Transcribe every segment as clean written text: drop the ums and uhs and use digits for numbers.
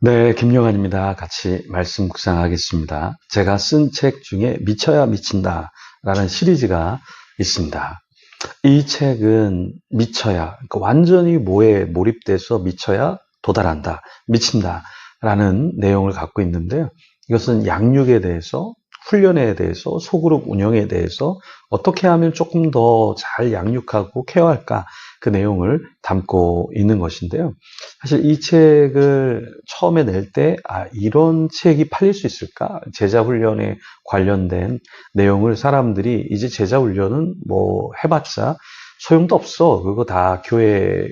네, 김용환입니다. 같이 말씀 묵상하겠습니다. 제가 쓴 책 중에 미쳐야 미친다 라는 시리즈가 있습니다. 이 책은 미쳐야, 그러니까 완전히 뭐에 몰입돼서 미쳐야 도달한다, 미친다 라는 내용을 갖고 있는데요. 이것은 양육에 대해서, 훈련에 대해서, 소그룹 운영에 대해서 어떻게 하면 조금 더 잘 양육하고 케어할까 그 내용을 담고 있는 것인데요. 사실 이 책을 처음에 낼 때, 이런 책이 팔릴 수 있을까? 제자 훈련에 관련된 내용을 사람들이 이제 제자 훈련은 뭐 해봤자 소용도 없어. 그거 다 교회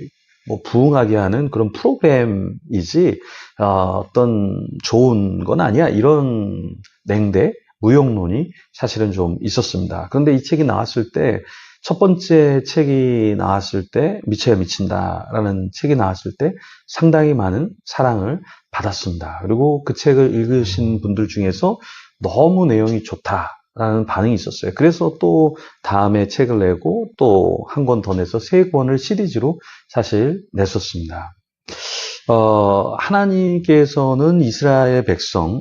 뭐 부흥하게 하는 그런 프로그램이지, 어떤 좋은 건 아니야. 이런 냉대, 무용론이 사실은 좀 있었습니다. 그런데 이 책이 나왔을 때, 첫 번째 책이 나왔을 때, 미쳐야 미친다라는 책이 나왔을 때 상당히 많은 사랑을 받았습니다. 그리고 그 책을 읽으신 분들 중에서 너무 내용이 좋다라는 반응이 있었어요. 그래서 또 다음에 책을 내고 또 한 권 더 내서 세 권을 시리즈로 사실 냈었습니다. 하나님께서는 이스라엘 백성,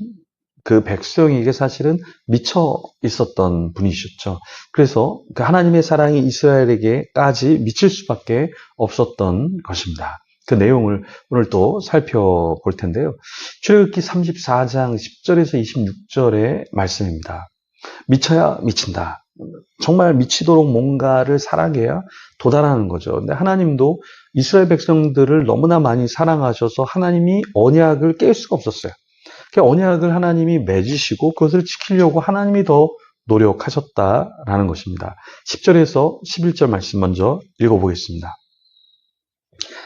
그 백성에게 사실은 미쳐 있었던 분이셨죠. 그래서 그 하나님의 사랑이 이스라엘에게까지 미칠 수밖에 없었던 것입니다. 그 내용을 오늘 또 살펴볼 텐데요. 출애굽기 34장 10절에서 26절의 말씀입니다. 미쳐야 미친다. 정말 미치도록 뭔가를 사랑해야 도달하는 거죠. 근데 하나님도 이스라엘 백성들을 너무나 많이 사랑하셔서 하나님이 언약을 깰 수가 없었어요. 그 언약을 하나님이 맺으시고 그것을 지키려고 하나님이 더 노력하셨다라는 것입니다. 10절에서 11절 말씀 먼저 읽어보겠습니다.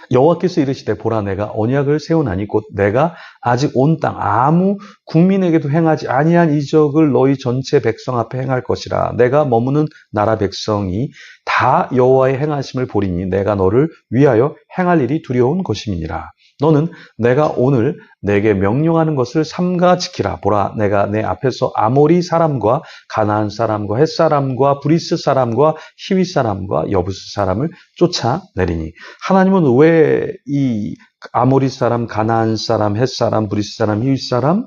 여호와께서 이르시되 보라 내가 언약을 세우나니 곧 내가 아직 온 땅 아무 국민에게도 행하지 아니한 이적을 너희 전체 백성 앞에 행할 것이라. 내가 머무는 나라 백성이 다 여호와의 행하심을 보리니 내가 너를 위하여 행할 일이 두려운 것임이니라. 너는 내가 오늘 내게 명령하는 것을 삼가 지키라. 보라 내가 내 앞에서 아모리 사람과 가나안 사람과 헷 사람과 브리스 사람과 히위 사람과 여부스 사람을 쫓아내리니. 하나님은 왜 이 아모리 사람, 가나안 사람, 헷 사람, 브리스 사람, 히위 사람,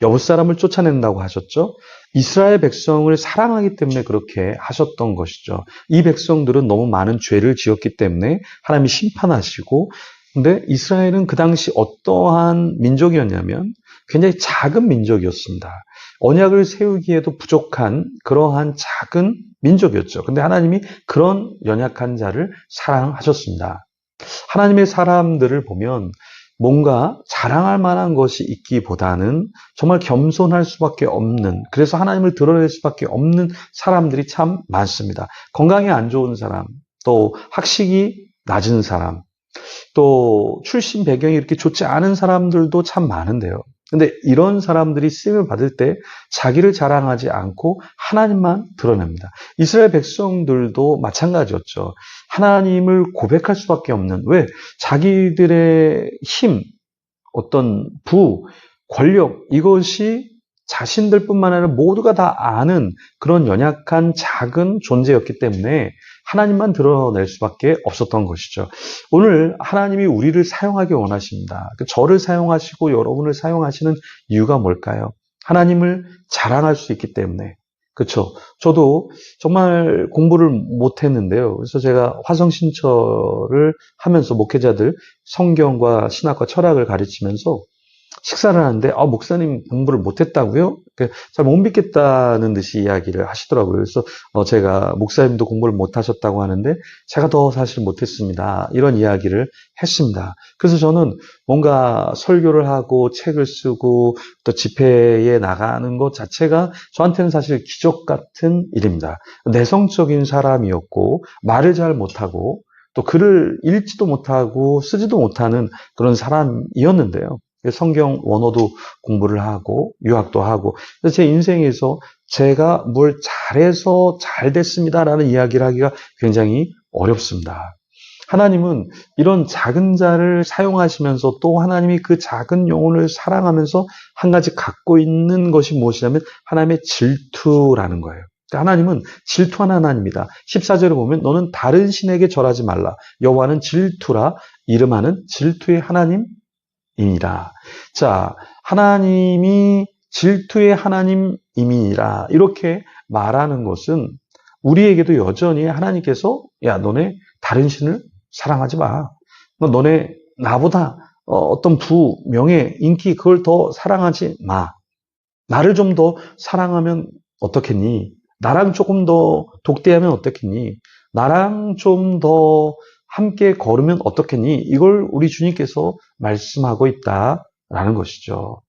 여부스 사람을 쫓아낸다고 하셨죠? 이스라엘 백성을 사랑하기 때문에 그렇게 하셨던 것이죠. 이 백성들은 너무 많은 죄를 지었기 때문에 하나님이 심판하시고, 근데 이스라엘은 그 당시 어떠한 민족이었냐면 굉장히 작은 민족이었습니다. 언약을 세우기에도 부족한 그러한 작은 민족이었죠. 근데 하나님이 그런 연약한 자를 사랑하셨습니다. 하나님의 사람들을 보면 뭔가 자랑할 만한 것이 있기보다는 정말 겸손할 수밖에 없는, 그래서 하나님을 드러낼 수밖에 없는 사람들이 참 많습니다. 건강이 안 좋은 사람, 또 학식이 낮은 사람, 또 출신 배경이 이렇게 좋지 않은 사람들도 참 많은데요. 근데 이런 사람들이 쓰임을 받을 때 자기를 자랑하지 않고 하나님만 드러냅니다. 이스라엘 백성들도 마찬가지였죠. 하나님을 고백할 수밖에 없는, 왜? 자기들의 힘, 어떤 권력, 이것이 자신들뿐만 아니라 모두가 다 아는 그런 연약한 작은 존재였기 때문에 하나님만 드러낼 수밖에 없었던 것이죠. 오늘 하나님이 우리를 사용하기 원하십니다. 저를 사용하시고 여러분을 사용하시는 이유가 뭘까요? 하나님을 자랑할 수 있기 때문에. 그렇죠. 저도 정말 공부를 못했는데요. 그래서 제가 화성신처를 하면서 목회자들 성경과 신학과 철학을 가르치면서 식사를 하는데, 목사님 공부를 못했다고요? 잘 못 믿겠다는 듯이 이야기를 하시더라고요. 그래서 제가 목사님도 공부를 못하셨다고 하는데 제가 더 사실 못했습니다. 이런 이야기를 했습니다. 그래서 저는 뭔가 설교를 하고 책을 쓰고 또 집회에 나가는 것 자체가 저한테는 사실 기적 같은 일입니다. 내성적인 사람이었고 말을 잘 못하고 또 글을 읽지도 못하고 쓰지도 못하는 그런 사람이었는데요. 성경 원어도 공부를 하고 유학도 하고, 그래서 제 인생에서 제가 뭘 잘해서 잘 됐습니다라는 이야기를 하기가 굉장히 어렵습니다. 하나님은 이런 작은 자를 사용하시면서 또 하나님이 그 작은 영혼을 사랑하면서 한 가지 갖고 있는 것이 무엇이냐면 하나님의 질투라는 거예요. 하나님은 질투하는 하나님이다. 14절에 보면 너는 다른 신에게 절하지 말라. 여호와는 질투라 이름하는 질투의 하나님 이라. 자, 하나님이 질투의 하나님임이라 이렇게 말하는 것은 우리에게도 여전히 하나님께서 야, 너네 다른 신을 사랑하지 마. 너네 나보다 어떤 부, 명예, 인기 그걸 더 사랑하지 마. 나를 좀 더 사랑하면 어떻겠니? 나랑 조금 더 독대하면 어떻겠니? 나랑 좀 더 함께 걸으면 어떻겠니? 이걸 우리 주님께서 말씀하고 있다라는 것이죠.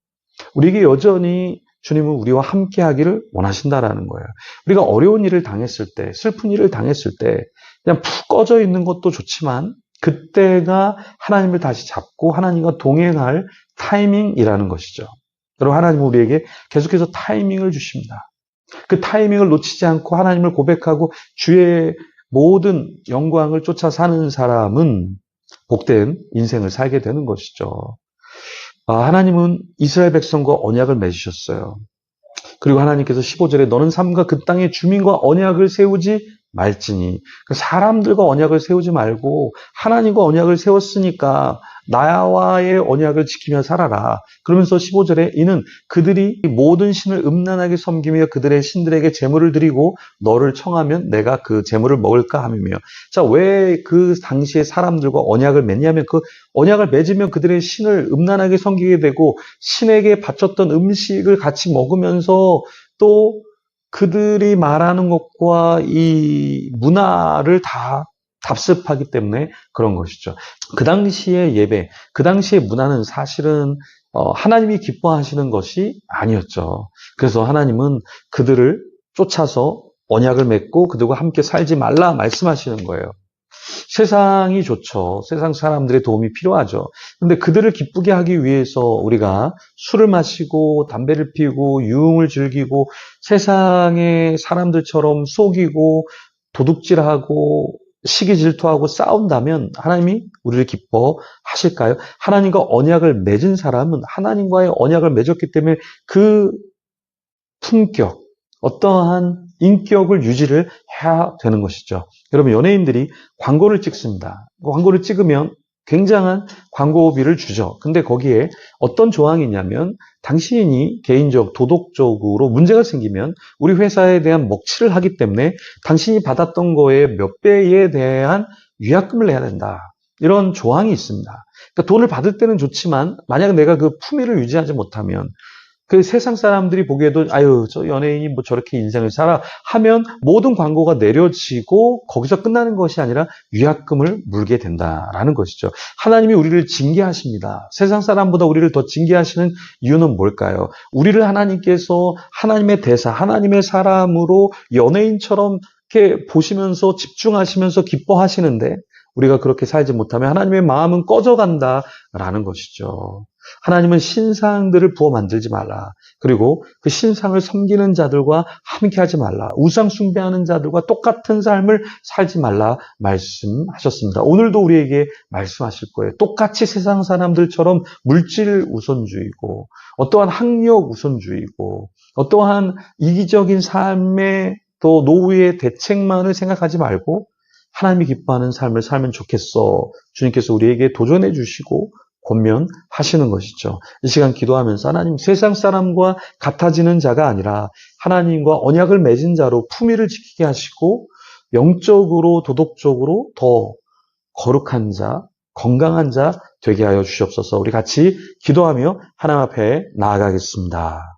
우리에게 여전히 주님은 우리와 함께 하기를 원하신다라는 거예요. 우리가 어려운 일을 당했을 때, 슬픈 일을 당했을 때 그냥 푹 꺼져 있는 것도 좋지만 그때가 하나님을 다시 잡고 하나님과 동행할 타이밍이라는 것이죠. 여러분, 하나님은 우리에게 계속해서 타이밍을 주십니다. 그 타이밍을 놓치지 않고 하나님을 고백하고 주의 모든 영광을 쫓아 사는 사람은 복된 인생을 살게 되는 것이죠. 하나님은 이스라엘 백성과 언약을 맺으셨어요. 그리고 하나님께서 15절에 너는 삶과 그 땅의 주민과 언약을 세우지 말지니, 사람들과 언약을 세우지 말고 하나님과 언약을 세웠으니까 나와의 언약을 지키며 살아라. 그러면서 15절에 이는 그들이 모든 신을 음란하게 섬기며 그들의 신들에게 제물을 드리고 너를 청하면 내가 그 제물을 먹을까 하며. 자, 왜 그 당시에 사람들과 언약을 맺냐면 그 언약을 맺으면 그들의 신을 음란하게 섬기게 되고 신에게 바쳤던 음식을 같이 먹으면서 또 그들이 말하는 것과 이 문화를 다 답습하기 때문에 그런 것이죠. 그 당시의 예배, 그 당시의 문화는 사실은 하나님이 기뻐하시는 것이 아니었죠. 그래서 하나님은 그들을 쫓아서 언약을 맺고 그들과 함께 살지 말라 말씀하시는 거예요. 세상이 좋죠. 세상 사람들의 도움이 필요하죠. 그런데 그들을 기쁘게 하기 위해서 우리가 술을 마시고 담배를 피우고 유흥을 즐기고 세상의 사람들처럼 속이고 도둑질하고 시기 질투하고 싸운다면 하나님이 우리를 기뻐하실까요? 하나님과 언약을 맺은 사람은 하나님과의 언약을 맺었기 때문에 그 품격, 어떠한 인격을 유지를 해야 되는 것이죠. 여러분, 연예인들이 광고를 찍습니다. 광고를 찍으면 굉장한 광고비를 주죠. 근데 거기에 어떤 조항이 있냐면 당신이 개인적, 도덕적으로 문제가 생기면 우리 회사에 대한 먹칠을 하기 때문에 당신이 받았던 거에 몇 배에 대한 위약금을 내야 된다. 이런 조항이 있습니다. 그러니까 돈을 받을 때는 좋지만 만약 내가 그 품위를 유지하지 못하면 그 세상 사람들이 보기에도 아유 저 연예인이 뭐 저렇게 인생을 살아 하면 모든 광고가 내려지고 거기서 끝나는 것이 아니라 위약금을 물게 된다라는 것이죠. 하나님이 우리를 징계하십니다. 세상 사람보다 우리를 더 징계하시는 이유는 뭘까요? 우리를 하나님께서 하나님의 대사, 하나님의 사람으로 연예인처럼 이렇게 보시면서 집중하시면서 기뻐하시는데 우리가 그렇게 살지 못하면 하나님의 마음은 꺼져간다라는 것이죠. 하나님은 신상들을 부어 만들지 말라. 그리고 그 신상을 섬기는 자들과 함께하지 말라. 우상 숭배하는 자들과 똑같은 삶을 살지 말라 말씀하셨습니다. 오늘도 우리에게 말씀하실 거예요. 똑같이 세상 사람들처럼 물질 우선주의고 어떠한 학력 우선주의고 어떠한 이기적인 삶의 또 노후의 대책만을 생각하지 말고 하나님이 기뻐하는 삶을 살면 좋겠어. 주님께서 우리에게 도전해 주시고 권면하시는 것이죠. 이 시간 기도하면서 하나님 세상 사람과 같아지는 자가 아니라 하나님과 언약을 맺은 자로 품위를 지키게 하시고 영적으로 도덕적으로 더 거룩한 자, 건강한 자 되게 하여 주시옵소서. 우리 같이 기도하며 하나님 앞에 나아가겠습니다.